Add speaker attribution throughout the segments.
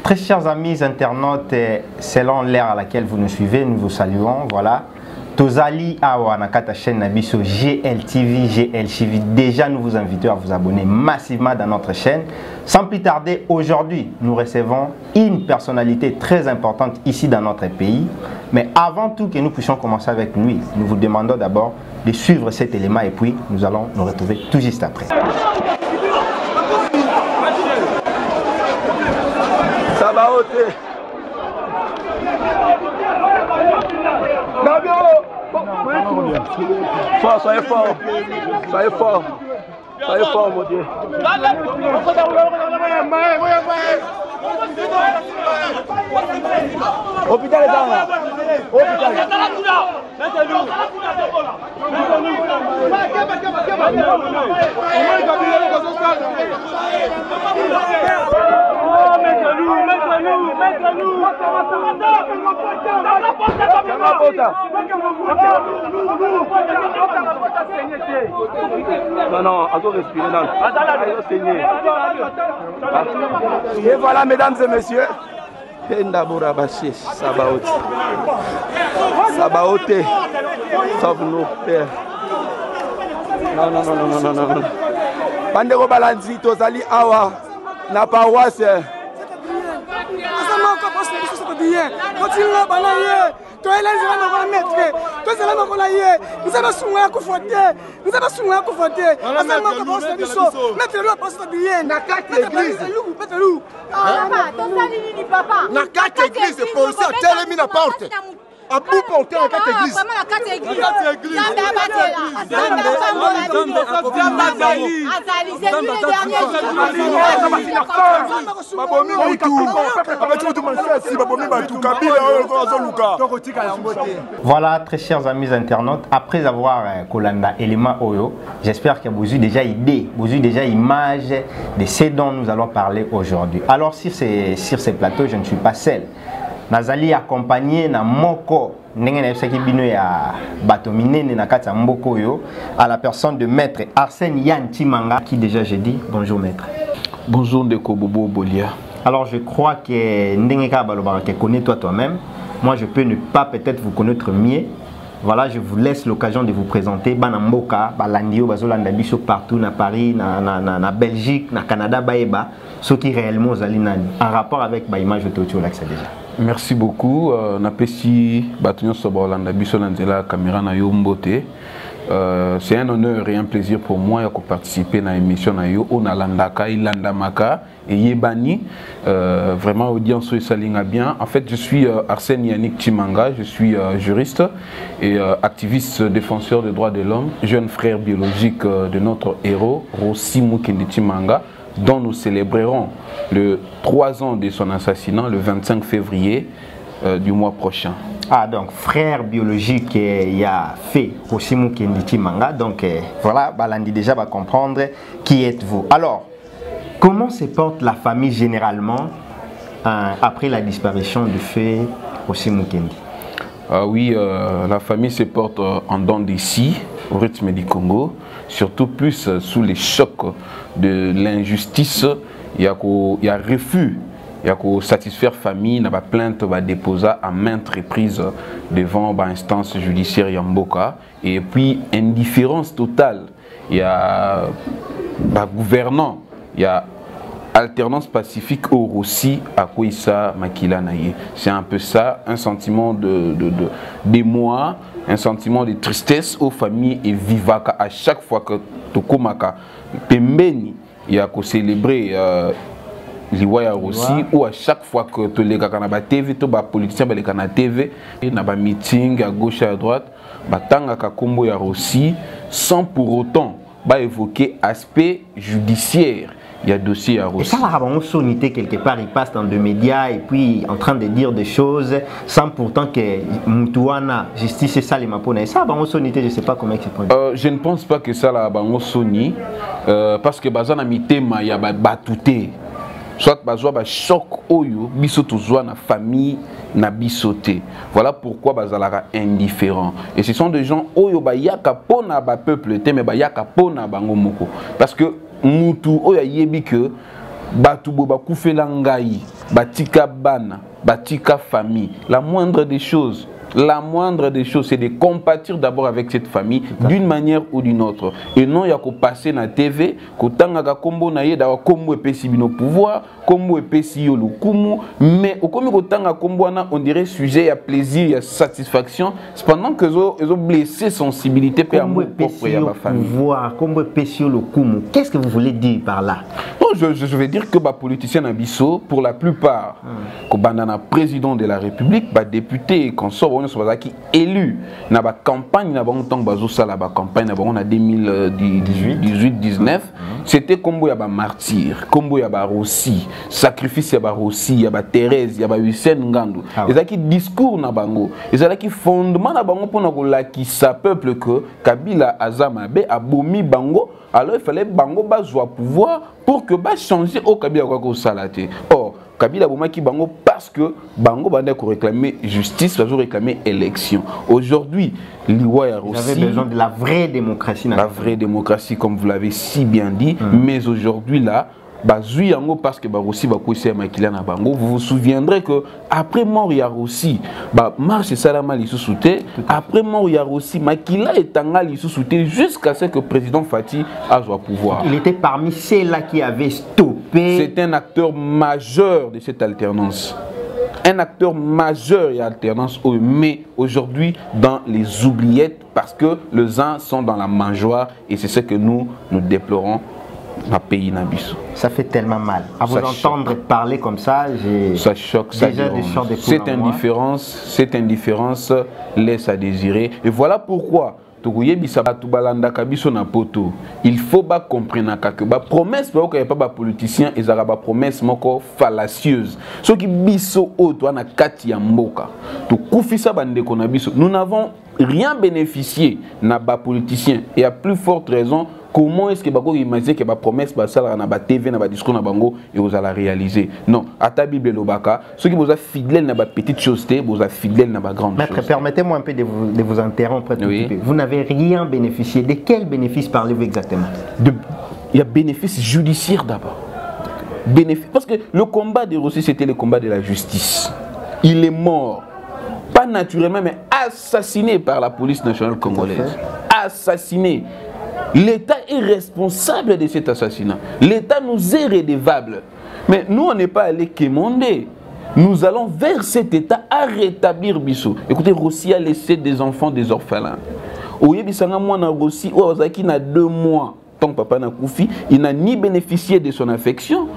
Speaker 1: Très chers amis internautes, selon l'ère à laquelle vous nous suivez, nous vous saluons. Voilà. Tozali Awa Nakata chaîne Nabiso GLTV, GLTV. Déjà, nous vous invitons à vous abonner massivement dans notre chaîne. Sans plus tarder, aujourd'hui, nous recevons une personnalité très importante ici dans notre pays. Mais avant tout que nous puissions commencer avec lui, nous vous demandons d'abord de suivre cet élément et puis nous allons nous retrouver tout juste après.
Speaker 2: Ça va ôter. Fort, soyez fort. Soyez fort. Soyez fort, mon Dieu. Hôpital est dans là. Non, non, encore respirer. Et voilà, mesdames et messieurs. Sabaoté. Sauve-nous, Père. Non, non, non, non, non, non, non. Bandero Balanzi, Tozali Awa, na paroisse. À bout porter la carte église.
Speaker 1: Voilà, très chers amis internautes, après avoir Kolanda Elema Oyo, j'espère que vous avez déjà idée, vous avez déjà image de ce dont nous allons parler aujourd'hui. Alors sur ces plateaux, je ne suis pas seul. Nazali accompagné na moko ndenge na yebisaki bino ya bato minene na kati ya mboko yo à la personne de maître Arsène Yann Timanga qui déjà j'ai dit bonjour maître.
Speaker 3: Bonjour Ndeko Bobo Bolia.
Speaker 1: Alors je crois que ndenge ka balobaka que connais toi-même. Moi je peux ne pas peut-être vous connaître mieux. Voilà, je vous laisse l'occasion de vous présenter bana mboka balandio bazolanda biso partout na Paris na Belgique na Canada baeba ceux qui réellement zali nani en rapport avec ba image autour là ça déjà.
Speaker 3: Merci beaucoup. Napesi Batunyo Sobolanda Bisonandela caméra na Yombote. C'est un honneur et un plaisir pour moi de participer à l'émission na yo Onalandaka Ilandamaka et Yebani. Vraiment audience sur Salinga bien. En fait, je suis Arsène Yannick Timanga, je suis juriste et activiste défenseur des droits de l'homme, jeune frère biologique de notre héros Rossi Mukendi Timanga, dont nous célébrerons le 3 ans de son assassinat le 25 février du mois prochain.
Speaker 1: Ah, donc frère biologique il a fait Rosimu Kendi Timanga. Donc voilà, Balandi déjà va comprendre qui êtes-vous. Alors, comment se porte la famille généralement après la disparition du fait Rosimu Kendi?
Speaker 3: Oui, la famille se porte en dents d'ici, au rythme du Congo, surtout plus sous les chocs de l'injustice. Il y a refus, il y a satisfaire famille, il y a plainte va déposer à maintes reprises devant l'instance judiciaire Yamboka. Et puis indifférence totale, il y a gouvernant, il y a alternance pacifique au Rossi à Kouissa Makila Naye. C'est un peu ça, un sentiment d'émoi, un sentiment de tristesse aux familles et vivaka à chaque fois que Tokomaka Pembeni il y a qu'à célébrer l'Iwaya Rossi ou à chaque fois que tu les Kanaba TV, tu les politiciens les Kanaba TV, il y a un meeting à gauche et à droite, Batanga Kakombo ya Rossi sans pour autant évoquer aspect judiciaire. Il y a dossier à Rossi.
Speaker 1: Et ça, la sonité quelque part, il passe dans des médias et puis en train de dire des choses sans pourtant que Moutouana, justice et ça, les Mapona. Et ça, la sonité, je ne sais pas comment c'est produit.
Speaker 3: Je ne pense pas que ça, la soni, parce que Bazana Mitema, il y a batouté. Soit Bazwa choc oyo, bisotozwa na famille na bisoté. Voilà pourquoi Bazalaka indifférent. Et ce sont des gens oyo ba yaka pona ba peuple te mais ba yaka pona bango moko. Parce que Moutou oya yebi que batubo bakufela ngai, batika bana, batika famille. La moindre des choses, c'est de compatir d'abord avec cette famille d'une manière ou d'une autre. Et non, il y a qu'à passer na TV, qu'au tanga kombo na ye d'avoir kombo et pesi bino pouvoir, kombo et pesi yo le kumu, mais au komi tanga kombo na on dirait sujet, il y a plaisir, il y a satisfaction. Cependant que ils ont blessé sensibilité pour amour propre et à ma famille.
Speaker 1: Pouvoir, kombo et pesi yo le kumu. Qu'est-ce que vous voulez dire par là?
Speaker 3: Non, je vais dire que les politiciens Nabiso, pour la plupart, que le président de la République, les députés, consorts, qui élus dans la campagne, dans la campagne en 2018-19, c'était comme il y a des martyrs, comme il y a des Rossi, sacrifice il y a des Rossi, il y a des Thérèse, il y a des Hussein Ngandou. Il y a des discours na bango, il y a des fondements na bango pour qui sa peuple que Kabila Azamabe a bomi bango. Alors il fallait bango bazwa pouvoir pour que ba changer au Kabila ko salate. Or Kabila bomaki bango parce que bango bande ko réclamer justice, va réclamer élection. Aujourd'hui, l'Iwa ya Rossi, vous avez
Speaker 1: besoin de la vraie démocratie.
Speaker 3: La vraie démocratie comme vous l'avez si bien dit, mais aujourd'hui là bazui yango parce que Rossi va coucher makila na bango. Vous vous souviendrez que après mort ya Rossi, marche salama li sousouté, après mort ya Rossi, makila etanga li sousouté jusqu'à ce que le président Fati a au pouvoir.
Speaker 1: Il était parmi ceux-là qui avaient stoppé.
Speaker 3: C'est un acteur majeur de cette alternance. Un acteur majeur et alternance, mais aujourd'hui dans les oubliettes parce que les uns sont dans la mangeoire et c'est ce que nous déplorons. Pays Nabiso.
Speaker 1: Ça fait tellement mal. À vous entendre parler comme ça,
Speaker 3: ça choque, ça dérange. Cette indifférence laisse à désirer. Et voilà pourquoi il faut comprendre que la promesse, il n'y a pas de politicien, il y a des promesses fallacieuses. Ce qui biso auto na kati ya mboka. Nous n'avons rien bénéficié na ba politicien et à plus forte raison. Comment est-ce que vous imaginez que la promesse na ba TV na ba discours na bango et vous allez réaliser? Non, à ta Bible lobaka, ceux qui vous a fidèle na ba petite chose, vous a fidèle na ba grande chose.
Speaker 1: Maître, permettez-moi un peu de vous interrompre. Oui. Vous n'avez rien bénéficié. De quel bénéfice parlez-vous exactement?
Speaker 3: Il y a bénéfice judiciaire d'abord. Parce que le combat de Rossi, c'était le combat de la justice. Il est mort. Pas naturellement, mais assassiné par la police nationale congolaise. Assassiné. L'État est responsable de cet assassinat. L'État nous est redevable. Mais nous, on n'est pas allé quémander. Nous allons vers cet État à rétablir Bissot. Écoutez, Rossi a laissé des enfants, des orphelins. Rossi, il n'a 2 mois, tant que papa n'a koufi, il n'a ni bénéficié de son affection.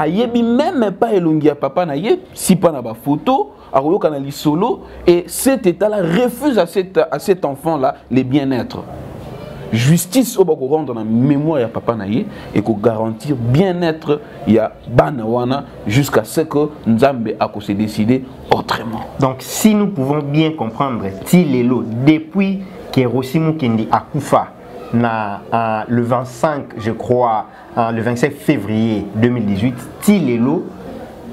Speaker 3: Ayebi même pas elongia papa na ye, si pas na ba photo, aroyo kanali solo, et cet État-là refuse à cet enfant-là les bien-être. Justice au bako rendre dans la mémoire ya papa naye et ko garantir bien-être ya banawana jusqu'à ce que Nzambe a se décider autrement.
Speaker 1: Donc si nous pouvons bien comprendre Tilelo depuis que Rossi Mukendi a Koufa le 25 je crois le 25 février 2018 Tilelo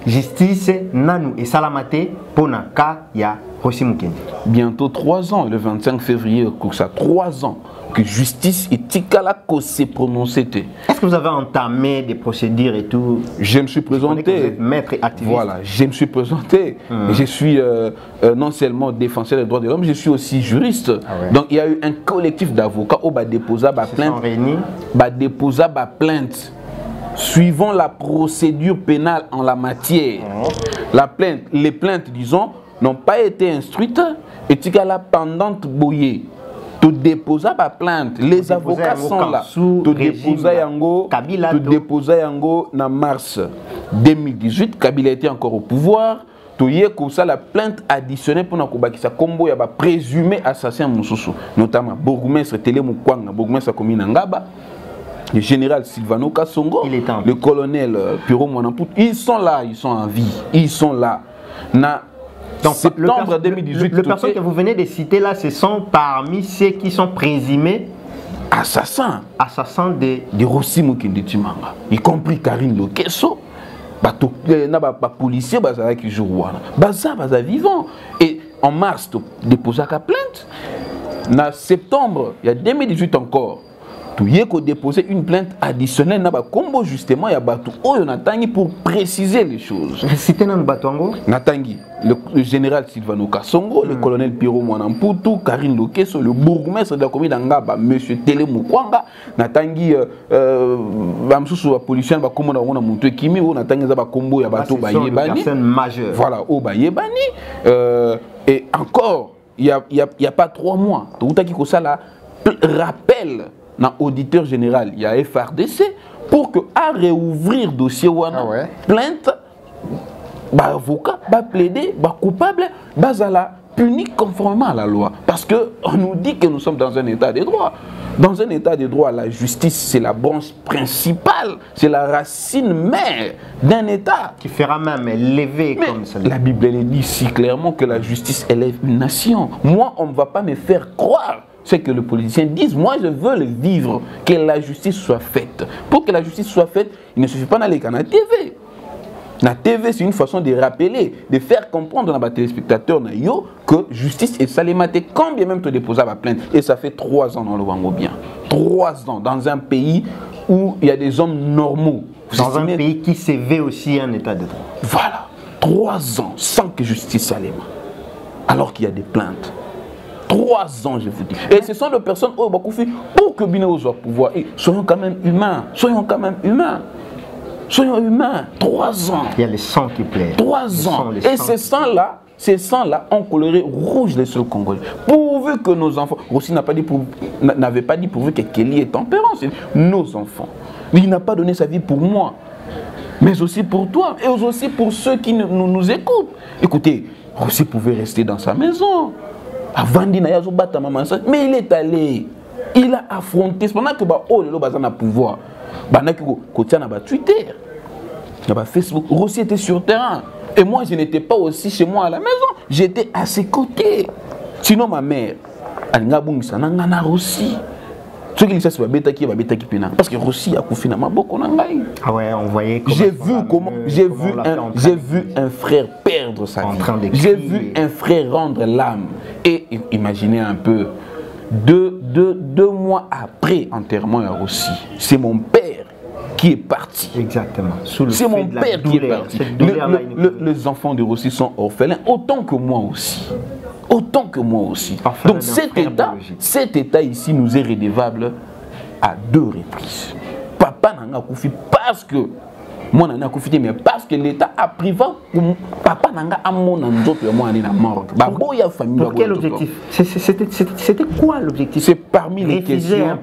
Speaker 1: justice nanu et salamate pona ka ya Rossi Mukendi.
Speaker 3: Bientôt 3 ans le 25 février ça 3 ans que justice et Tikala ko s'est prononcé.
Speaker 1: Est-ce que vous avez entamé des procédures et tout?
Speaker 3: Je me suis présenté.
Speaker 1: Vous êtes maître et activiste. Voilà,
Speaker 3: je me suis présenté. Je suis non seulement défenseur des droits de l'homme, je suis aussi juriste. Donc il y a eu un collectif d'avocats qui a déposé ma plainte. Suivant la procédure pénale en la matière. Les plaintes, disons, n'ont pas été instruites et Tikala pendante boyé. Tu déposes ma plainte, les avocats sont là. Tu déposes yango en mars 2018, Kabila était encore au pouvoir. Tu y as la plainte additionnée pour que combo ya présumé assassin Moussoussou, notamment Bourgmestre Télé Moukwanga, Bourgmestre Komina Ngaba, le général Sylvano Kassongo, le colonel Piro Mouanapout, ils sont là, ils sont en vie, ils sont là.
Speaker 1: Donc, septembre 2018, les personnes que vous venez de citer là, ce sont parmi ceux qui sont présumés
Speaker 3: assassins
Speaker 1: de
Speaker 3: Rossi Mukendi Tshimanga, y compris Karine Lokeso, policiers qui jouent baza vivant. Et en mars, tu déposes ta plainte. En septembre, il y a 2018 encore, tu y a déposer une plainte additionnelle na ba combo justement ya batu oyo natangi pour préciser les choses.
Speaker 1: Cité nan batongo
Speaker 3: natangi le général Sylvano Kasongo, le colonel Pierrot Mwanamputu, Karine Lokeso, le bourgmestre de la commune d'Angaba, monsieur Télé Mukwanga, natangi bamsusu ba policier ba komona wona muntu kimi o natangi za ba combo ya bato ba yebani. Voilà, o ba yebani et encore il y a pas 3 mois, tout qui ko sala rappel dans auditeur général, il y a FRDC pour que à réouvrir dossier wana plainte bah avocat bah plaider bah coupable bah la puni conformément à la loi parce que on nous dit que nous sommes dans un état de droit. Dans un état de droit, la justice c'est la branche principale, c'est la racine mère d'un état
Speaker 1: qui fera même élever comme ça.
Speaker 3: La Bible elle dit si clairement que la justice élève une nation. Moi on ne va pas me faire croire c'est que les politiciens disent, moi je veux le vivre, que la justice soit faite. Pour que la justice soit faite, il ne suffit pas d'aller à la TV. La TV, c'est une façon de rappeler, de faire comprendre à nos téléspectateurs que justice est salématée quand bien même tu déposes la plainte. Et ça fait 3 ans dans le Wango bien. 3 ans dans un pays où il y a des hommes normaux.
Speaker 1: Dans un pays qui s'éveille aussi un état de droit.
Speaker 3: Voilà. 3 ans sans que justice s'aléma. Alors qu'il y a des plaintes. 3 ans, je vous dis. Et ce sont des personnes pour que Bino soit pouvoir. Soyons quand même humains. Soyons quand même humains. Soyons humains. 3 ans.
Speaker 1: Il y a le sang qui plaît.
Speaker 3: 3 ans. Et ces sangs-là ont coloré rouge les sols congolais. Pourvu que nos enfants. Rossi n'avait pas dit pourvu que Kelly est tempérant. C'est nos enfants. Il n'a pas donné sa vie pour moi. Mais aussi pour toi. Et aussi pour ceux qui nous écoutent. Écoutez, Rossi pouvait rester dans sa maison. Mais il est allé, il a affronté, pendant que le pouvoir, Twitter, Facebook, Rossi était sur le terrain. Et moi, je n'étais pas aussi chez moi à la maison, j'étais à ses côtés. Sinon, ma mère, elle a Rossi. Ce qui ça c'est parce que Rossi a couffé dans ma beaucoup.
Speaker 1: Ah ouais, on voyait
Speaker 3: j'ai vu comment j'ai vu un frère perdre sa vie. J'ai vu un frère rendre l'âme. Et imaginez un peu 2 mois après enterrement à Rossi, c'est mon père qui est parti.
Speaker 1: Exactement.
Speaker 3: C'est mon père qui est parti. Les enfants de Rossi sont orphelins autant que moi aussi. Autant que moi aussi. Donc cet état ici nous est redevable à 2 reprises. Papa n'a pas koufi parce que moi n'a pas koufi, mais parce que l'État a privé papa n'a pas mon d'autres moi na Maroc.
Speaker 1: Pour quel objectif? C'était quoi l'objectif?
Speaker 3: C'est parmi les questions.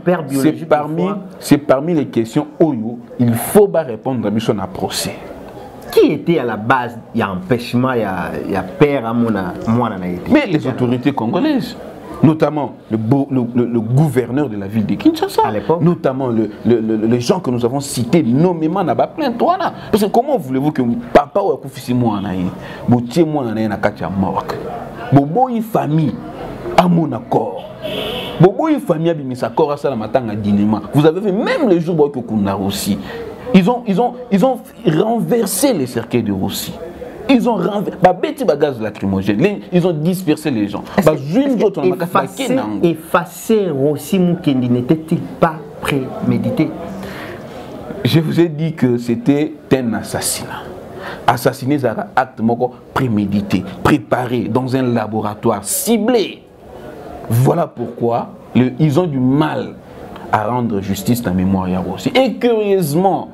Speaker 3: C'est parmi les questions où il faut répondre à mission à procès.
Speaker 1: Qui était à la base? Il y a empêchement, il y a père à mon.
Speaker 3: Mais les autorités congolaises, notamment le gouverneur de la ville de Kinshasa, notamment les gens que nous avons cités nommément dans la plainte. Parce que comment voulez-vous que papa ou Koufisi moi boutier moi na katia Maroc, bobo une famille à mon accord. Bobo une famille a mis sa corps à ça la matin à dînement. Vous avez vu même les jours que Kunda aussi. Ils ont renversé les cercueils de Rossi. Ils ont renversé gaz lacrymogène. Ils ont dispersé les gens.
Speaker 1: Effacer Rossi Mukendi n'était-il pas prémédité?
Speaker 3: Je vous ai dit que c'était un assassinat. Assassiner c'est un acte prémédité, préparé dans un laboratoire ciblé. Voilà pourquoi ils ont du mal à rendre justice dans la mémoire de Rossi. Et curieusement,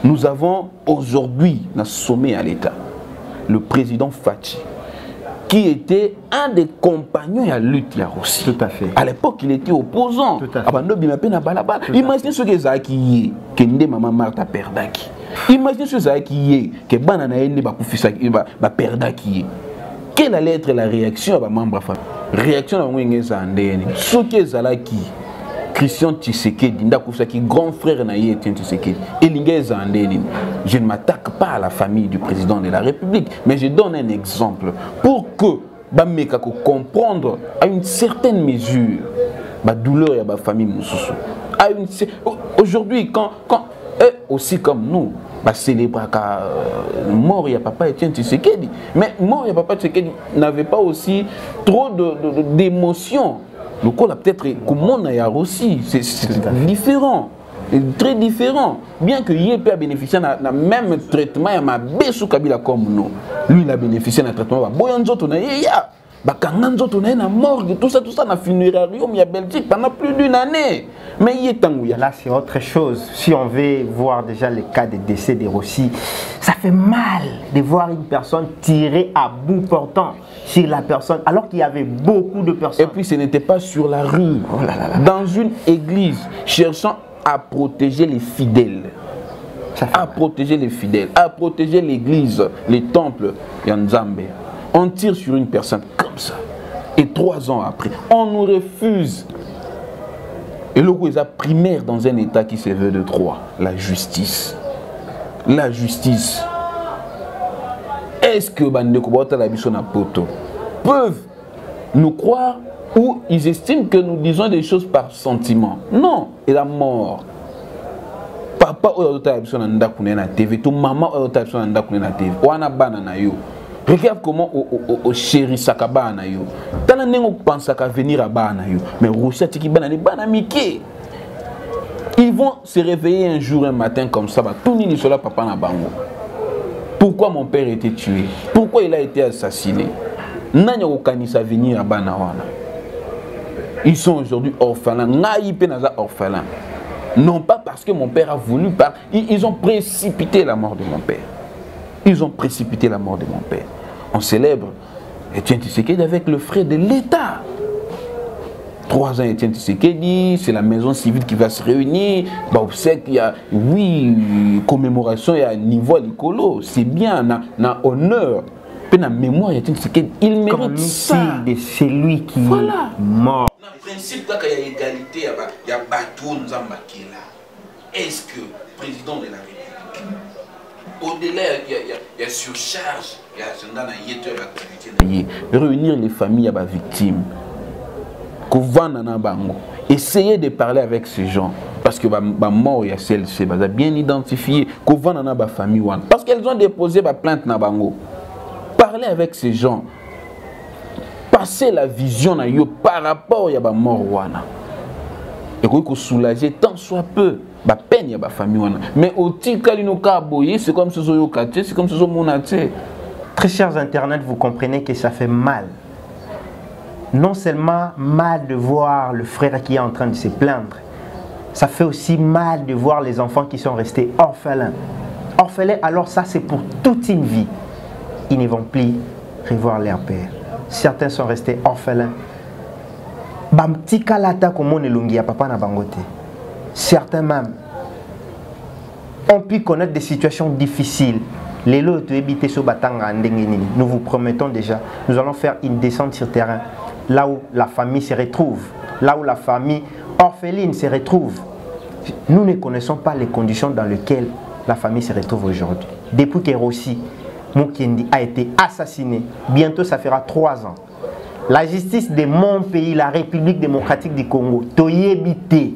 Speaker 3: nous avons aujourd'hui dans ce sommet à l'État le président Fachi, qui était un des compagnons de la lutte de Rossi.
Speaker 1: Tout à fait.
Speaker 3: À l'époque, il était opposant.
Speaker 1: Tout à fait.
Speaker 3: Imaginez ce que qui est, que Ndé Maman Martha Perdaki. Imaginez ce qui est, que Banana Ndé Perdaki. Quelle allait être la réaction à membre de la famille? Réaction à ce qui est qui Christian Tshisekedi, grand frère Naïe Tshisekedi, je ne m'attaque pas à la famille du président de la République, mais je donne un exemple pour que Bameka comprendre à une certaine mesure la douleur de la famille. Aujourd'hui, quand eux aussi comme nous, célébrer mort il y a papa Etienne Tshisekedi, mais mort il y a papa Tshisekedi n'avait pas aussi trop d'émotions Le col a peut-être comme on a aussi, c'est différent. Très différent. Bien que Yé peut bénéficier d'un même traitement, il y a un Kabila comme nous. Lui, il a bénéficié d'un traitement. Tout ça, dans funérarium, il y a Belgique pendant plus d'une année. Mais il est en
Speaker 1: là, c'est autre chose. Si on veut voir déjà le cas de décès de Rossi, ça fait mal de voir une personne tirer à bout portant sur la personne, alors qu'il y avait beaucoup de personnes.
Speaker 3: Et puis, ce n'était pas sur la rue, dans une église, cherchant à protéger les fidèles. À protéger les fidèles, à protéger l'église, les temples, Yanzambe. On tire sur une personne comme ça. Et 3 ans après, on nous refuse. Et le est primaire dans un état qui se veut de droit. La justice. La justice. Est-ce que Bandeko Poto peuvent nous croire ou ils estiment que nous disons des choses par sentiment? Non, et la mort. Papa na TV, tout maman na TV. Regarde comment au chéri sakaba na yo. Tana nengo pensa qu'à venir à bana yo. Mais Roussia tiki bana ni bana miki. Ils vont se réveiller un jour, un matin comme ça, bah tout ni cela papa na bango. Pourquoi mon père a été tué? Pourquoi il a été assassiné? Nanya okanisa venir à bana wana. Ils sont aujourd'hui orphelins. Naï penaza orphelins. Non pas parce que mon père a voulu, ils ont précipité la mort de mon père. Ils ont précipité la mort de mon père. On célèbre Etienne Tshisekedi avec le frais de l'État. 3 ans Etienne Tshisekedi, c'est la maison civile qui va se réunir. Bah, il y a, oui, commémoration, il y a un niveau à l'écolo. C'est bien, on a honneur. Puis la mémoire Etienne Tshisekedi, il mérite comme ça.
Speaker 1: De celui qui est mort.
Speaker 3: Le principe qu'il y a égalité, il y a Batou Nzambakela. Est-ce que le président de la République, au-delà, il y a surcharge, il y a réunir les familles à victimes, essayer de parler avec ces gens, parce que ma mort, il y a celle c'est bien identifié, famille parce qu'elles ont déposé ma plainte na bango. Parler avec ces gens, passer la vision na yo par rapport à ma mort wana, et qu'on soulager tant soit peu. Peine ya ba famille wana mais au tikalino ka boyer c'est comme ce zo katé c'est comme ce zo monaté.
Speaker 1: Très chers internautes, vous comprenez que ça fait mal. Non seulement mal de voir le frère qui est en train de se plaindre, ça fait aussi mal de voir les enfants qui sont restés orphelins. Orphelins, alors ça c'est pour toute une vie. Ils ne vont plus revoir leur père. Certains sont restés orphelins. Bamti kalata comme on elongi ya papa na bangote. Certains même ont pu connaître des situations difficiles. Nous vous promettons déjà, nous allons faire une descente sur terrain, là où la famille se retrouve, là où la famille orpheline se retrouve. Nous ne connaissons pas les conditions dans lesquelles la famille se retrouve aujourd'hui. Depuis que Rossi Mukendi a été assassiné, bientôt ça fera 3 ans. La justice de mon pays, la République démocratique du Congo, toyebité.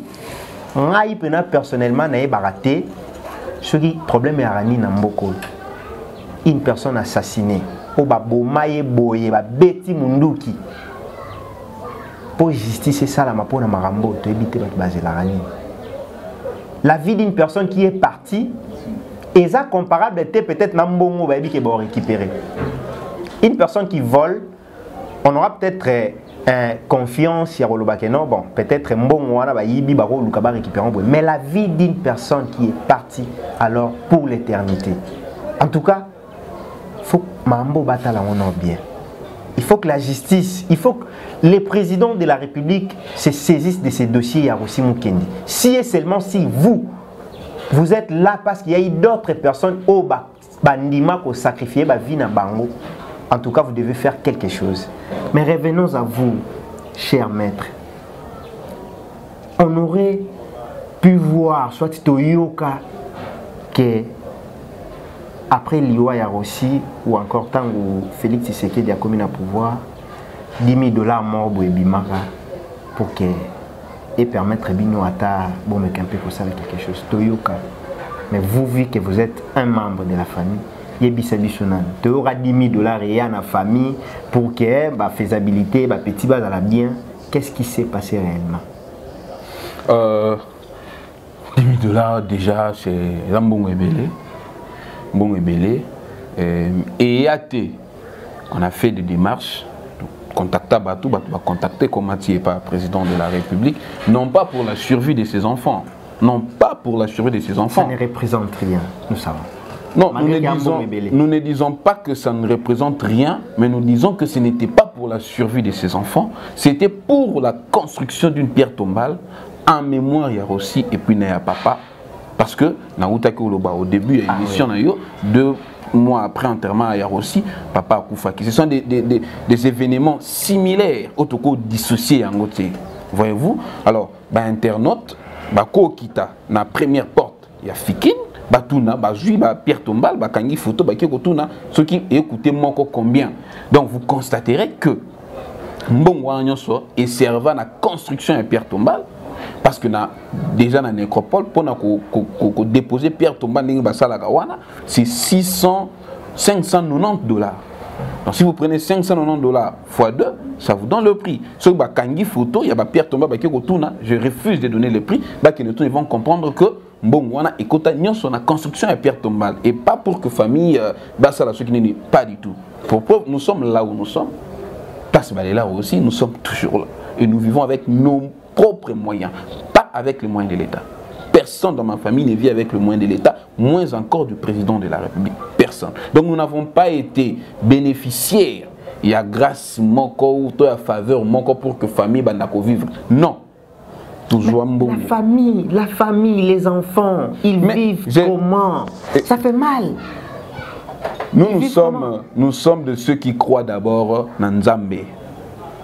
Speaker 1: Ngai pena personnellement na baraté ce qui problème est arani na mboko une personne assassinée au babomaye boye ba beti munduki pour justice c'est ça la mapona marambo to éviter ba basé la rani. La vie d'une personne qui est partie est ça comparable était peut-être na mbongo ba bi ke ba récupérer. Une personne qui vole, on aura peut-être confiance, non, bon, peut-être mais la vie d'une personne qui est partie alors pour l'éternité. En tout cas, il faut que bien. Il faut que la justice, il faut que les présidents de la République se saisissent de ces dossiers à Rossi Mukendi. Si et seulement si vous êtes là parce qu'il y a eu d'autres personnes au bandima qui ont sacrifié la vie na bango. En tout cas, vous devez faire quelque chose. Mais revenons à vous, chers maîtres. On aurait pu voir, soit Toyoka, que après l'Iwa Yarossi, ou encore tant que Félix Tshisekedi a commis le pouvoir, 10 000 $ mort pour Ebimara, pour que et permettre Bino Ata, bon, mais un peu pour ça quelque chose. Toyoka. Mais vous, vu que vous êtes un membre de la famille, tu auras 10 000 $ et à la famille pour que la faisabilité, la petite base à la bien, qu'est-ce qui s'est passé réellement?
Speaker 3: 10 000 $ déjà, c'est un bon ébélé. Bon ébélé. Et on a fait des démarches. Contacter Batou, va contacter Komati et pas président de la République, non pas pour la survie de ses enfants. Non pas pour la survie de ses enfants.
Speaker 1: Ça ne représente rien, nous savons.
Speaker 3: Non, nous ne disons pas que ça ne représente rien, mais nous disons que ce n'était pas pour la survie de ses enfants, c'était pour la construction d'une pierre tombale, en mémoire il y a aussi, et puis il y a papa, parce que au début il y a une mission, 2 mois après enterrement il y a aussi papa Koufaki. Ce sont des événements similaires, autour dissociés en côté. Voyez-vous? Alors, internaute, Kita, na première porte, il y a Fikine. Batuna, Bazui, Pierre Tombal, Bakangi Photo, Bakekotuna, ceux qui écoutez Moko combien. Donc vous constaterez que Mbongwanyoso est servant à la construction de Pierre Tombal, parce que déjà dans la nécropole, pour déposer Pierre Tombal, c'est 590 $. Donc si vous prenez 590 $ x 2, ça vous donne le prix. Ceux qui Bakangi Photo, il y a Pierre Tombal, Bakekotuna, je refuse de donner le prix, ils vont comprendre que Mbongwana et Kota Nyon sont la construction à Pierre Tombal et pas pour que famille Bassala ceux qui n'est pas du tout. Pour nous sommes là où nous sommes, parce que là aussi nous sommes toujours là et nous vivons avec nos propres moyens, pas avec les moyens de l'État. Personne dans ma famille ne vit avec le moyen de l'État, moins encore du président de la République. Personne. Donc nous n'avons pas été bénéficiaires. Il y a grâce moko ou à faveur moko pour que famille bandako vivre. Non.
Speaker 1: La famille, les enfants, ils vivent comment? Ça fait mal.
Speaker 3: Nous sommes de ceux qui croient d'abord dans Nzambe.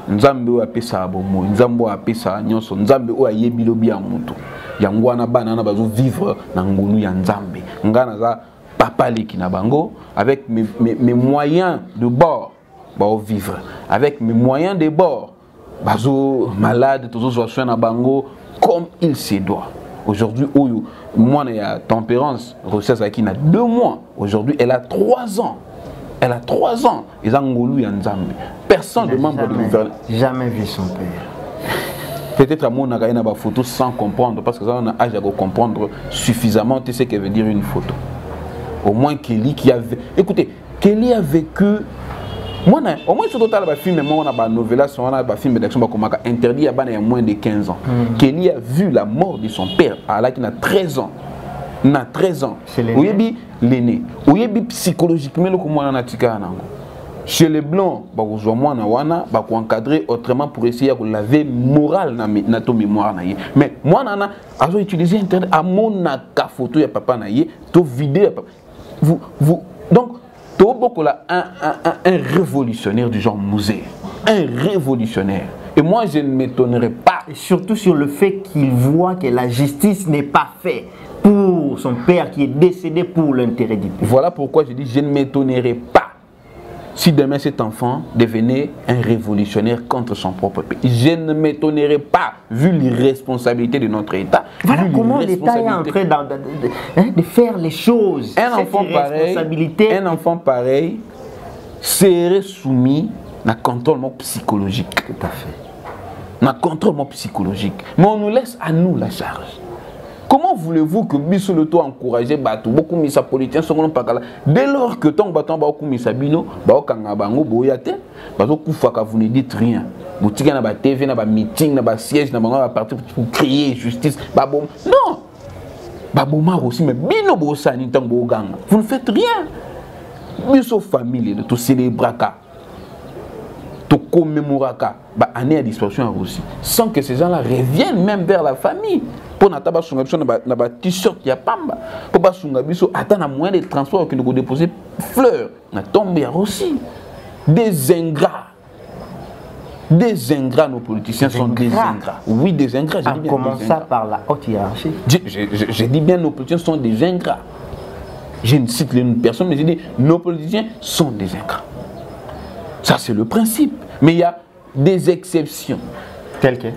Speaker 3: Nzambe a pesa abomo, Nzambe a pesa nyonso, Nzambe o ayebilo bia mutu. Yangwana banana bazo vivre na ngunu ya Nzambe. Ngana za papa leki na bango avec mes moyens de bord, ba vivre. Avec mes moyens de bord. Bazo malade, tous les soins à Bango comme il se doit. Aujourd'hui, moi, il y a tempérance, Rossès qui a 2 mois. Aujourd'hui, elle a 3 ans. Elle a 3 ans. Ils ont ngoulou Nzambe. Personne ne demande de gouvernement.
Speaker 1: Jamais vu son père.
Speaker 3: Peut-être à mon avis, une photo sans comprendre, parce que ça, on a âge à comprendre suffisamment ce que veut dire une photo. Au moins Kelly qui avait. Écoutez, Kelly a vécu. Moi, au moins, sur le film, on a une novella, on a un film d'action interdit à moins de 15 ans. Kelly a vu la mort de son père, alors qu'il a 13 ans. Il a 13 ans. Oui, l'aîné. Oui, psychologiquement, chez les blancs, on va encadrer autrement pour essayer de laver morale dans ton mémoire. Mais moi, je vais utiliser Internet à mon photo de papa, to vidéo. Donc, un révolutionnaire du genre musée. Un révolutionnaire. Et moi, je ne m'étonnerais pas.
Speaker 1: Et surtout sur le fait qu'il voit que la justice n'est pas faite pour son père qui est décédé pour l'intérêt du pays.
Speaker 3: Voilà pourquoi je dis je ne m'étonnerais pas si demain cet enfant devenait un révolutionnaire contre son propre pays. Je ne m'étonnerais pas, vu l'irresponsabilité de notre État.
Speaker 1: Voilà comment l'État est en train de faire les choses.
Speaker 3: Un enfant pareil serait soumis à un contrôle psychologique.
Speaker 1: Tout à fait.
Speaker 3: Un contrôle psychologique. Mais on nous laisse à nous la charge. Comment voulez-vous que Bissou le taux encourager Batou, beaucoup mis sa politique, dès lors que ton bâton va beaucoup mis sa bino, Baokangabango, Boyate, Bazokoufaka, vous ne dites rien. Vous tirez dans la TV, dans la meeting, dans la siège, dans la partie pour crier justice. Babom. Non! Baboma aussi, mais bino bossa ni tango ganga. Vous ne faites rien. Bissou famille, de tout célébraka, tout commémoraka, année à disposition aussi, sans que ces gens-là reviennent même vers la famille. Pour n'attendre pas t-shirt il y a pamba pour pas attendre un moyen de transport que nous déposer fleurs na tomber aussi des ingrats nos politiciens sont des ingrats, oui des ingrats,
Speaker 1: en commençant par la haute hiérarchie.
Speaker 3: Je dis bien nos politiciens sont des ingrats, je ne cite les personnes mais je dis nos politiciens sont des ingrats, ça c'est le principe, mais il y a des exceptions
Speaker 1: telles que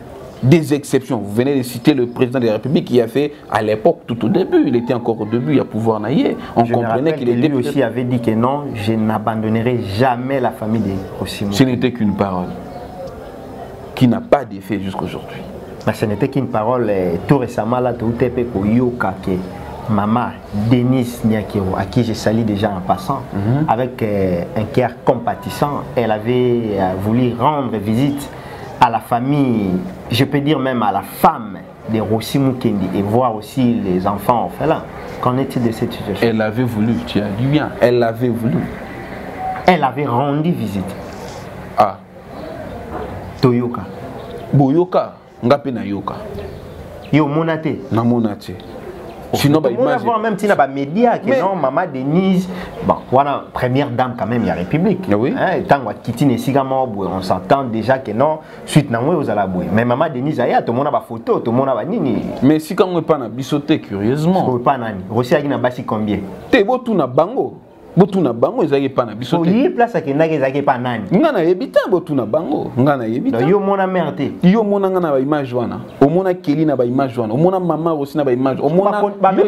Speaker 3: des exceptions. Vous venez de citer le président de la République qui a fait à l'époque, tout au début, il était encore au début à pouvoir nailler. On comprenait qu'il était.
Speaker 1: Lui aussi avait dit que non, je n'abandonnerai jamais la famille des Rossimo.
Speaker 3: Ce n'était qu'une parole. qui n'a pas d'effet jusqu'aujourd'hui.
Speaker 1: Mais ce n'était qu'une parole tout récemment là, tout est peu Yoka que maman Denise Niakero, à qui je salue déjà en passant, avec un cœur compatissant, elle avait voulu rendre visite à la famille, je peux dire même à la femme de Rossi Mukendi et voir aussi les enfants orphelins. Qu'en est-il de cette situation?
Speaker 3: Elle avait voulu, tu as dit bien, elle avait voulu.
Speaker 1: Elle avait rendu visite.
Speaker 3: Ah.
Speaker 1: Toyoka.
Speaker 3: Boyoka, ngape na yoka.
Speaker 1: Yo monate.
Speaker 3: Na monate. Sinon, bah, imagine.
Speaker 1: Même si les médias, que non, maman Denise, bon, voilà, première dame quand même, il y a République.
Speaker 3: Oui.
Speaker 1: Tant on s'entend déjà que non, suite na moi, vous allez bouer. Mais maman Denise, tout le monde a des photos, tout le monde a des nini.
Speaker 3: Mais si quand on n'est pas na bisoté, curieusement.
Speaker 1: On pas nani. Rossi a na basi combien?
Speaker 3: T'es beau tout na bango. Botu na bango ezaki pa na biso te.
Speaker 1: Oyi place akenda ezaki pa nani?
Speaker 3: Ngana yebita botu na bango. Ngana yebita.
Speaker 1: Yo mona merde.
Speaker 3: Yo mona ngana ba image wana. O mona Kelly na ba image wana. O mona mama aussi na ba image. O mona yo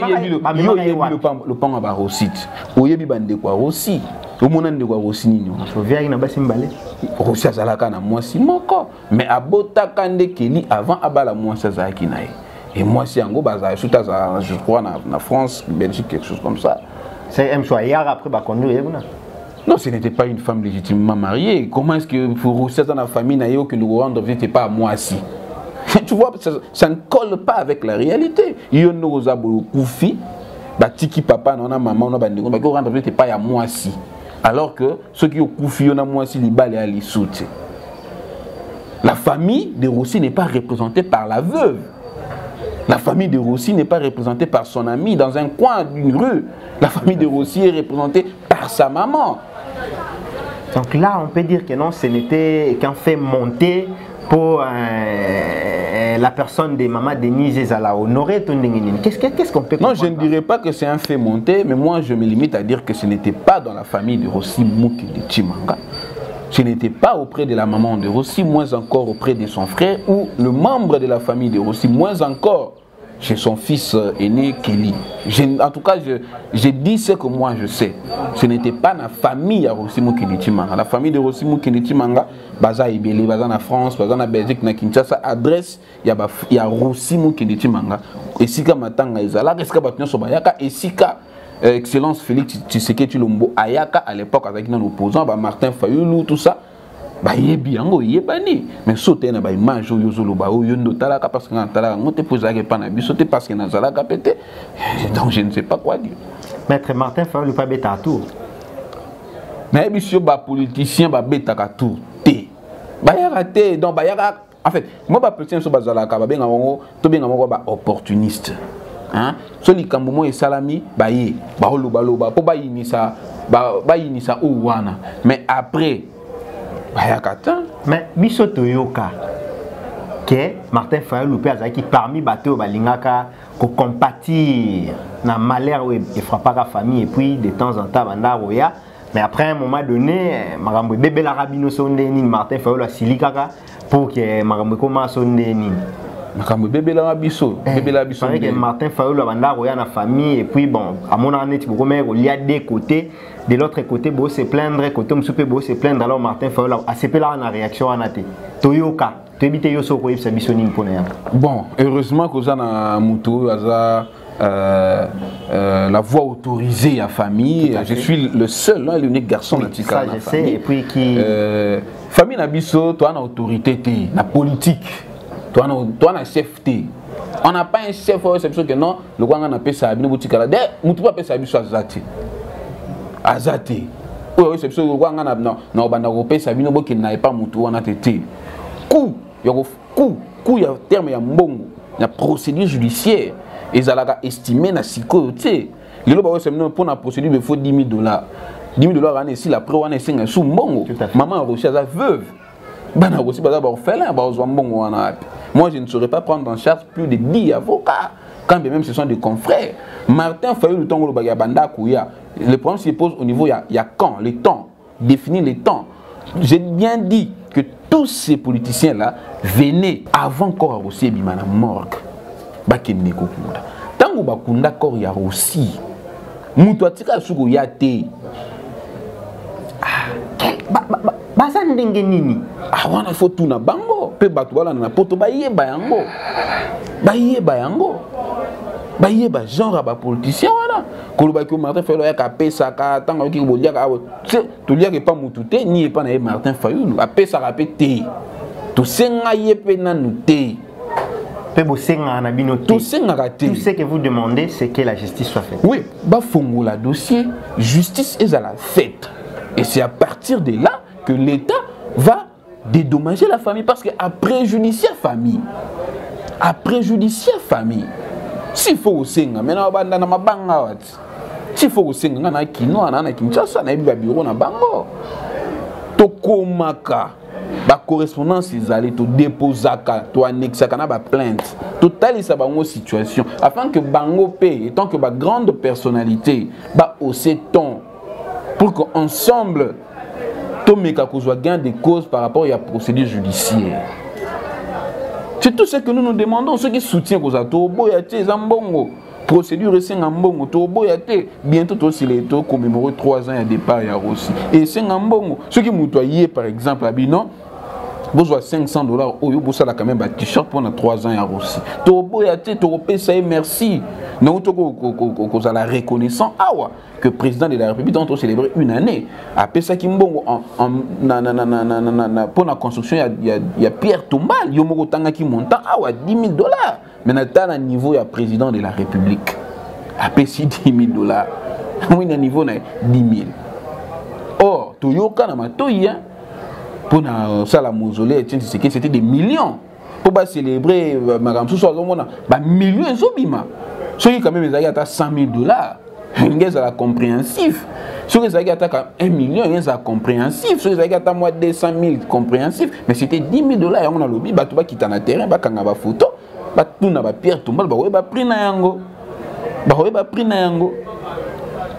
Speaker 3: yebi le pango ba Rossit. O yebi bande kwa Rossi. O mona ndeko kwa Rossi nini?
Speaker 1: So via na basi mbale.
Speaker 3: Rossi azalaka na mwasi moko. Mais abota kande Kelly avant abala mwasi azalaki na ye. Et moi si yango baza suta za je crois na France, Belgique quelque chose comme ça.
Speaker 1: C'est un choix hier après bah conduire.
Speaker 3: Non, ce n'était pas une femme légitimement mariée. Comment est-ce que pour Rossi dans la famille naïo que nous rendre visite pas à moi si? Tu vois, ça ne colle pas avec la réalité. Yo no rosa koufi, ba tiki papa na maman na bandeko ba ko rendre visite pas à moi si. Alors que ceux qui ont koufi na moi si libale à l'issoute. La famille de Rossi n'est pas représentée par la veuve. La famille de Rossi n'est pas représentée par son ami dans un coin d'une rue. La famille de Rossi est représentée par sa maman.
Speaker 1: Donc là, on peut dire que non, ce n'était qu'un fait monté pour la personne de maman Denise Ezala honorer. Qu'est-ce qu'on peut
Speaker 3: comprendre? Non, je ne dirais pas que c'est un fait monté, mais moi je me limite à dire que ce n'était pas dans la famille de Rossi Mukendi Tshimanga. Ce n'était pas auprès de la maman de Rossi, moins encore auprès de son frère ou le membre de la famille de Rossi, moins encore chez son fils aîné Kelly. En tout cas, je dis ce que moi je sais. Ce n'était pas la famille de Rossi Mukendi Tshimanga. La famille de Rossi Mukendi Tshimanga, baza ibele, baza na France, baza na Belgique, na Kinshasa, adresse il y a Rossi Mukendi Tshimanga. Et si ka matanga ezala, est-ce que batnya so bayaka et si ka Excellence Félix Tshisekedi Tshilombo Ayaka à l'époque avec un opposant Martin Fayulu tout ça ba yebi yango yebani mais sauter na ba image yo zolo ba yo ndotalaka parce que na talaka ngote posaka pa na biso te parce que na zalaka pété donc je ne sais pas quoi dire.
Speaker 1: Maître Martin Fayulu pas bêta tour
Speaker 3: mais biso ba politicien ba bêta ka tour té ba yaka té donc ba yaka en fait moi ba politicien so ba zalaka ba benga ngo to benga ngo ba opportuniste. Hein? So likambo mo esalami baye ba oloba loba po ba yinisa ouwana mais après bayakata
Speaker 1: mais biso toyoka que Martin Fayulu pe azaki parmi bato balingaka ko compatir na malheur et frappa la famille et puis de temps en temps banda roya mais après un moment donné marambo bébé la rabino sonde ni Martin Fayulu asilikaka pour que marambo koma sonde ni
Speaker 3: Makambo bébé la biso, bébé la biso.
Speaker 1: Parce que Martin Fayulu banda roya na famille et puis bon à mon année tu peux mettre il y a des côtés de l'autre côté beau se plaindre côté msupe beau se plaindre alors Martin Fayulu a c'est là en réaction en até Toyoka tu habite yo so ko yebisa biso ni mpona.
Speaker 3: Bon heureusement que ça na muto aza la voix autorisée à famille. Je suis le seul, hein, l'unique garçon
Speaker 1: oui, ça je sais famille. Et puis qui
Speaker 3: famille na biso toi na autorité té na politique. Toi, on a chef T. On n'a pas un chef, c'est sûr que non. Le roi a appelé ça à Binobutikala. D'ailleurs, on ne peut pas appeler ça à Azati. Azati. Oui, c'est sûr que le roi a non. Non, on a appelé ça à Binobutikala qui n'avait pas moutou, on a été. Coup, il y a terme, il y a mbongo. Il y a procédure judiciaire. Et ça a estimé na sécurité. Le roi a pour la procédure, il faut $10 000. $10 000 on est ici, la preuve on est ici, sous mbongo. Maman a reçu sa veuve. Moi, je ne saurais pas prendre en charge plus de 10 avocats, quand bien même ce sont des confrères. Martin Fayulu, le problème se pose au niveau, il y a quand, les temps, définir les temps. J'ai bien dit que tous ces politiciens-là venaient avant encore aussi Bimana morgue. Tant que bakunda corps il y a aussi. Moutoatika suko yate.
Speaker 1: Baza ndenge nini?
Speaker 3: Ah wana faut tout na bango. pe bato bala na poto bayeba yango bayeba genre ba politicien wana koloba ki Martin Fayulu ya ka pesa ka tanga ki bolia ka to lia ke pas mutute ni pas na Martin Fayulu a pesa ka pe te to senga yepe nanu te pe bo senga na bino te to senga ka te. Tout ce que vous demandez c'est que la justice soit faite. Oui, ba fongola dossier, justice est à la fête et c'est à partir de là que l'État va dédommager la famille parce que après judiciaire famille s'il faut osenga maintenant banda na mabanga wati s'il faut osenga na kino na Kinshasa na biba bureau na bango to komaka ba correspondance ezali to déposaka to annexaka na ba plainte totalisa bango situation afin que bango paye tant que ba grande personnalité ba aussi ton pour que ensemble tomeka kozwa gain de cause par rapport à la procédure judiciaire. C'est tout ce que nous nous demandons, ceux qui soutiennent que ça toboyate zambongo procédure sengambongo toboyate bientôt aussi les to commémorer 3 ans à départ ya Rossi et sengambongo ceux qui mutoyer par exemple abino besoin $500 oyo bosa la quand même ba t-shirt pendant 3 ans ya Rossi toboyate to pesa merci non to ko la reconnaissant awa que président de la République ont célébré une année après ça qui mbongo pour la construction il y a Pierre Tombal yomoko tanga qui montant awa $10,000 mais na à niveau ya président de la République après si $10,000 oui na niveau na 10,000 or toyoka na matoyi pour ça la mausolée c'était des millions pour pas célébrer madame sous mona ba millions ezobima ceux qui quand même ils ont $100,000 ils sont compréhensifs ceux qui ont 1 million ils sont compréhensifs ceux qui ont moins 200,000 compréhensifs mais c'était $10,000 et on a lobby ba to ba kita na terrain ba kanga ba photo ba tuna ba Pierre Tombal ba prix na yango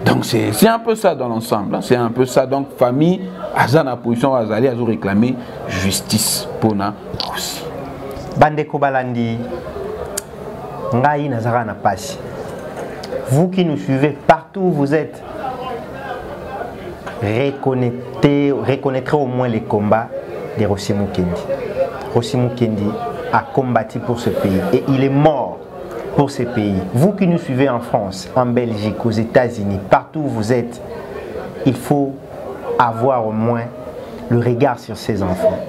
Speaker 3: donc c'est un peu ça dans l'ensemble, c'est un peu ça. Donc famille, Azana position Azali a réclamé justice pour na aussi.
Speaker 1: Bandeko Balandi, ngai nazara na pasi. Vous qui nous suivez partout où vous êtes, reconnaîtrez au moins les combats de Rossi Mukendi. Rossi Mukendi a combattu pour ce pays et il est mort pour ces pays. Vous qui nous suivez en France, en Belgique, aux États-Unis, partout où vous êtes, il faut avoir au moins le regard sur ces enfants.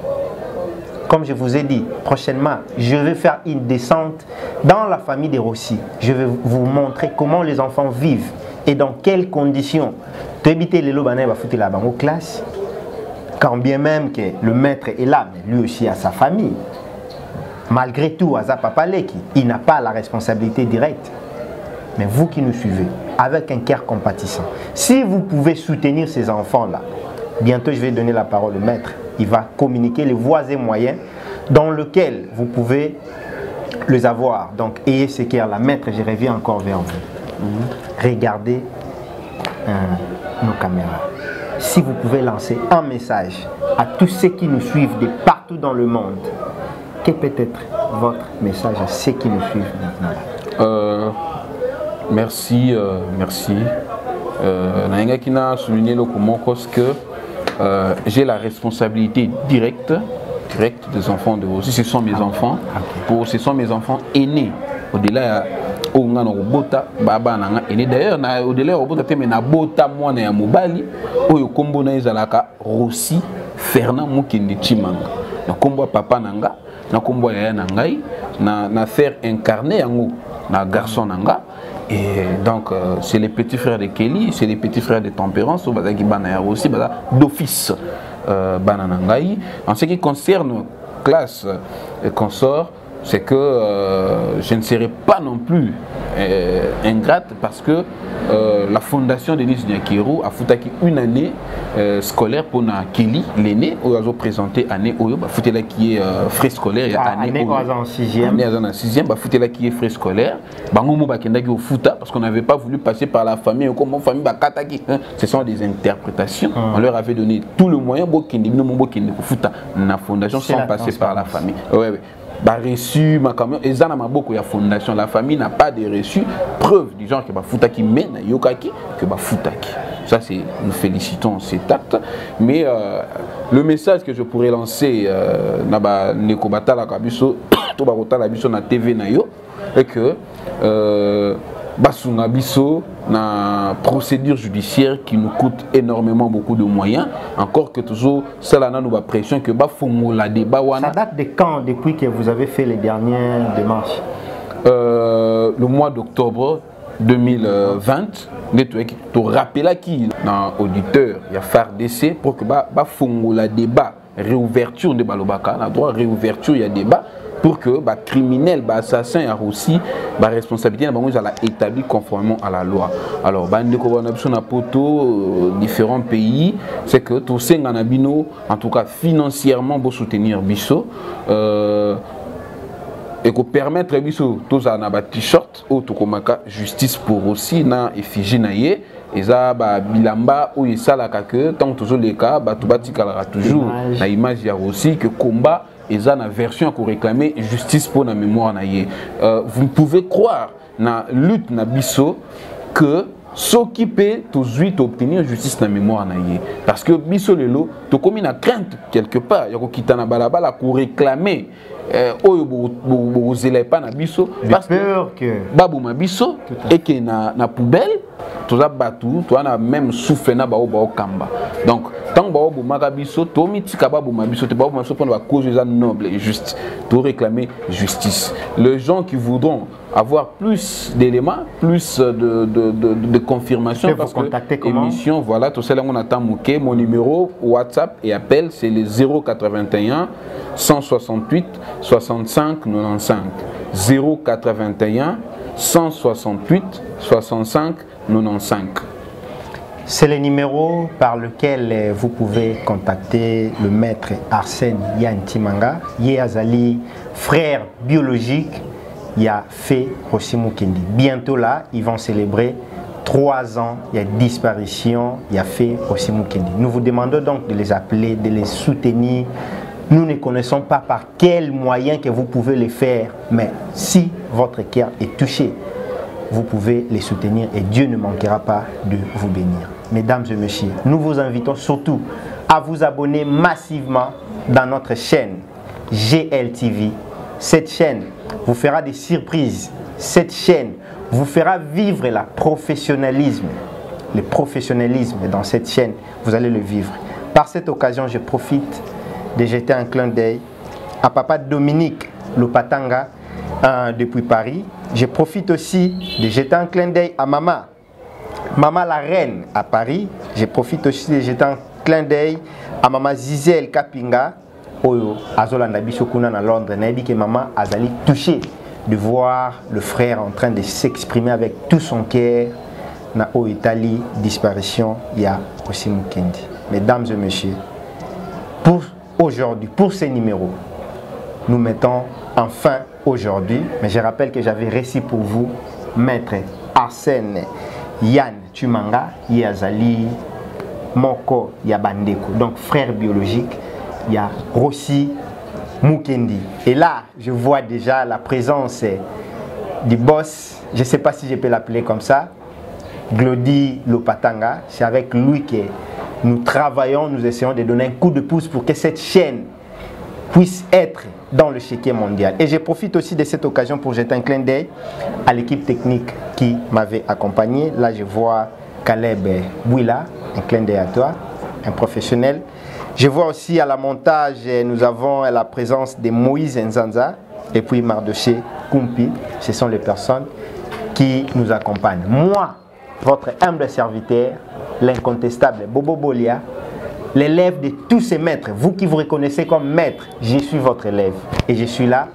Speaker 1: Comme je vous ai dit, prochainement, je vais faire une descente dans la famille des Rossi. Je vais vous montrer comment les enfants vivent et dans quelles conditions. Tu éviter les lobanais va foutre la banque aux classes. Quand bien même que le maître est là, mais lui aussi a sa famille. Malgré tout, Azap Papaleki, il n'a pas la responsabilité directe. Mais vous qui nous suivez, avec un cœur compatissant, si vous pouvez soutenir ces enfants-là, bientôt je vais donner la parole au maître. Il va communiquer les voies et moyens dans lesquels vous pouvez les avoir. Donc, ayez ce cœur-là. Maître, je reviens encore vers vous. Regardez nos caméras. Si vous pouvez lancer un message à tous ceux qui nous suivent de partout dans le monde, quel peut être votre message à ceux qui nous suivent maintenant?
Speaker 3: Merci. Naïga qui n'a souligné le comment que j'ai la responsabilité directe des enfants de Rossi. Ce sont mes enfants. Ce sont mes enfants aînés. Au-delà d'ailleurs au-delà na bota mwana ya mobali oyo kombo na ezalaka Rossi Fernand Mukendi Chimanga na kombo papa nanga na kombo ya na ngai na faire incarner yango na garçon nanga et donc c'est les petits frères de Kelly, c'est les petits frères de Tempérance au bazaki bana ya Rossi d'office bana ngai. En ce qui concerne classe et consort, c'est que je ne serai pas non plus ingrate parce que la fondation de Denis Nyakiro a foutu une année scolaire pour Kelly, l'aîné, où ils ont présenté année où foutu là qui est frais scolaire, il y a année
Speaker 1: en 6e,
Speaker 3: année en 6e, foutu là qui est frais scolaire, bangomo bakenda qui au fouta parce qu'on n'avait pas voulu passer par la famille, comme famille bakataki, ce sont des interprétations. On leur avait donné tout le moyen pour qu'ils ne fouta la fondation sans passer par la famille. Ouais. Reçu ma camion et ça n'a beaucoup de fondation, la famille n'a pas de reçu preuve du genre que ba futaki mena yokaki que ba futaki Ça, c'est, nous félicitons cet acte. Mais le message que je pourrais lancer na Nekobata la Kabiso, Tobakota la Biso na TV na yo, est que Basunga Biso na procédure judiciaire qui nous coûte énormément beaucoup de moyens. Encore que toujours, cela n'a pas pression que la débat.
Speaker 1: Ça date de quand, depuis que vous avez fait les dernières démarches?
Speaker 3: Le mois d'octobre 2020, tu rappelles qui dans auditeur, il y a FARDC pour que la débat, réouverture de Balobaka, la droit réouverture, il y a débat pour que les criminels, les assassins, il y a aussi la responsabilité établie conformément à la loi. Alors, différents pays, c'est que tout ça, en tout cas financièrement, pour soutenir Bisso. Et que permettre biso tous à na t-shirt ou to komaka justice pour aussi na effigie na ye et ça ba bilamba ou isala ka que tant toujours les cas ba tout batikala toujours na image ya aussi que combat et ça na version pour réclamer justice pour la mémoire na ye. Vous pouvez croire na lutte na biso que s'occuper toujours d'obtenir justice na mémoire na ye parce que biso lelo to comme une crainte quelque part ya ko kitana balabala pour réclamer parce que Babou Mabiso et que na poubelle tout ça batou tu as même souffle na bao kamba donc tant Babou Magabiso tomi tika Babou Mabiso te Babou Mabiso pour la cause noble et juste pour réclamer justice. Les gens qui voudront avoir plus d'éléments, plus de confirmation parce que émission voilà tout ça là on attend mon numéro WhatsApp et appel c'est le 081 168 65 95 081 168 65 95.
Speaker 1: C'est le numéro par lequel vous pouvez contacter le maître Arsène Yantimanga, Yéazali, frère biologique, Yafé Rosimoukendi. Bientôt là, ils vont célébrer 3 ans, il y a disparition, Yafé Rosimoukendi. Nous vous demandons donc de les appeler, de les soutenir. Nous ne connaissons pas par quel moyen que vous pouvez le faire, mais si votre cœur est touché, vous pouvez les soutenir et Dieu ne manquera pas de vous bénir. Mesdames et messieurs, nous vous invitons surtout à vous abonner massivement dans notre chaîne GLTV. Cette chaîne vous fera des surprises. Cette chaîne vous fera vivre le professionnalisme dans cette chaîne, vous allez le vivre. Par cette occasion, je profite de jeter un clin d'œil à papa Dominique Lopatanga depuis Paris. Je profite aussi de jeter un clin d'œil à maman la reine à Paris. Je profite aussi de jeter un clin d'œil à maman Zizel Kapinga Oyo Azolanda Bisokuna à Londres. Elle dit que maman Azali touchée de voir le frère en train de s'exprimer avec tout son cœur na o Italie disparition il y a aussi Mukendi. Mesdames et messieurs, pour aujourd'hui, pour ces numéros, nous mettons enfin aujourd'hui, mais je rappelle que j'avais réussi pour vous, maître Arsène Yann Tumanga, Yazali Moko Yabandeko, donc frère biologique, il y a Rossi Mukendi. Et là, je vois déjà la présence du boss, je ne sais pas si je peux l'appeler comme ça, Glody Lopatanga. C'est avec lui que nous travaillons, nous essayons de donner un coup de pouce pour que cette chaîne puisse être dans le chéquier mondial. Et je profite aussi de cette occasion pour jeter un clin d'œil à l'équipe technique qui m'avait accompagné. Là, je vois Caleb Bouila, un clin d'œil à toi, un professionnel. Je vois aussi à la montage, nous avons la présence de Moïse Nzanza et puis Mardoché Kumpi. Ce sont les personnes qui nous accompagnent. Moi, votre humble serviteur, l'incontestable Bobo Bolia, l'élève de tous ces maîtres, vous qui vous reconnaissez comme maître, je suis votre élève et je suis là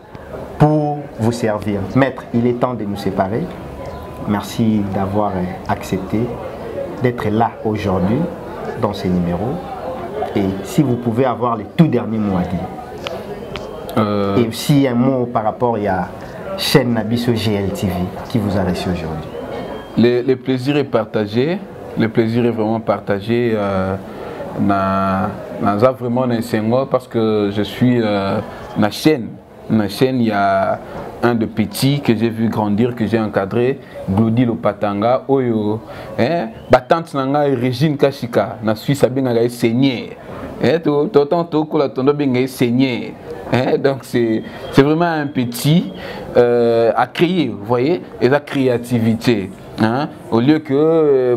Speaker 1: pour vous servir. Maître, il est temps de nous séparer. Merci d'avoir accepté d'être là aujourd'hui dans ces numéros. Et si vous pouvez avoir les tout derniers mots à dire. Et aussi un mot par rapport à chaîne Nabiso GLTV qui vous a reçu aujourd'hui.
Speaker 3: Le plaisir est partagé. Le plaisir est vraiment partagé. Vraiment parce que je suis la chaîne la chaîne, il y a un de petits que j'ai vu grandir, que j'ai encadré, Glody Lopatanga, Oyo, Batante Nanga Régine Kashika, na Suisse, bien saigné. Donc c'est vraiment un petit à créer, vous voyez, et la créativité. Hein? Au lieu que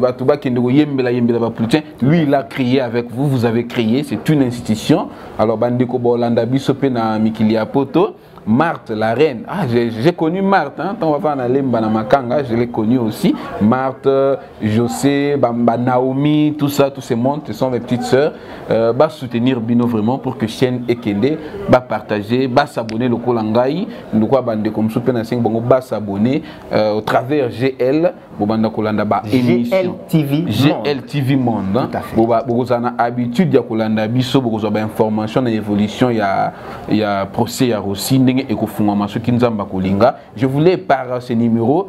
Speaker 3: lui il a créé avec vous, vous avez créé, c'est une institution. Alors Bandeko Bolanda Bisope na Mikilia Poto. Marthe, la reine. Ah, j'ai connu Marthe. Hein. Quand on va faire Makanga, je l'ai connu aussi. Marthe, José, Naomi, tout ça, tous ces mondes, ce sont mes petites sœurs. Bah soutenir Bino vraiment pour que chaîne Ekende, bah partager, bah s'abonner le Kolangai, nous quoi bande comme soupe na 5 bongo, bah s'abonner au travers GL, banda Kolanda ba émission. GL TV Monde. Hein. Vous avez habitude de Kolanda biso, vous avez information et évolution, il y a procès, il y a aussi. Je voulais par ce numéro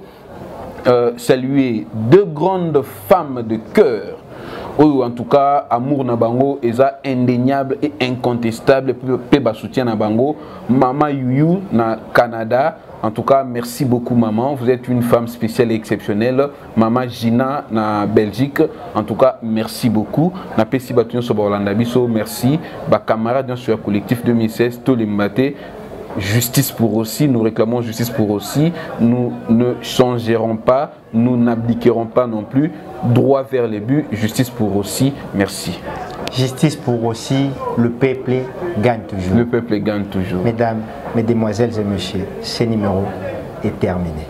Speaker 3: saluer deux grandes femmes de cœur. Ou en tout cas, amour nabango est indéniable et incontestable. Peba soutien nabango. Maman Yuyu na Canada. En tout cas, merci beaucoup maman. Vous êtes une femme spéciale et exceptionnelle. Maman Gina na Belgique. En tout cas, merci beaucoup. Na Pessi Batuyon Soborlanda Biso, merci. Ba camarade sur le collectif 2016, Tolimate. Justice pour aussi, nous réclamons justice pour aussi. Nous ne changerons pas, nous n'abdiquerons pas non plus. Droit vers les buts, justice pour aussi. Merci.
Speaker 1: Justice pour aussi, le peuple gagne toujours.
Speaker 3: Le peuple gagne toujours.
Speaker 1: Mesdames, mesdemoiselles et messieurs, ce numéro est terminé.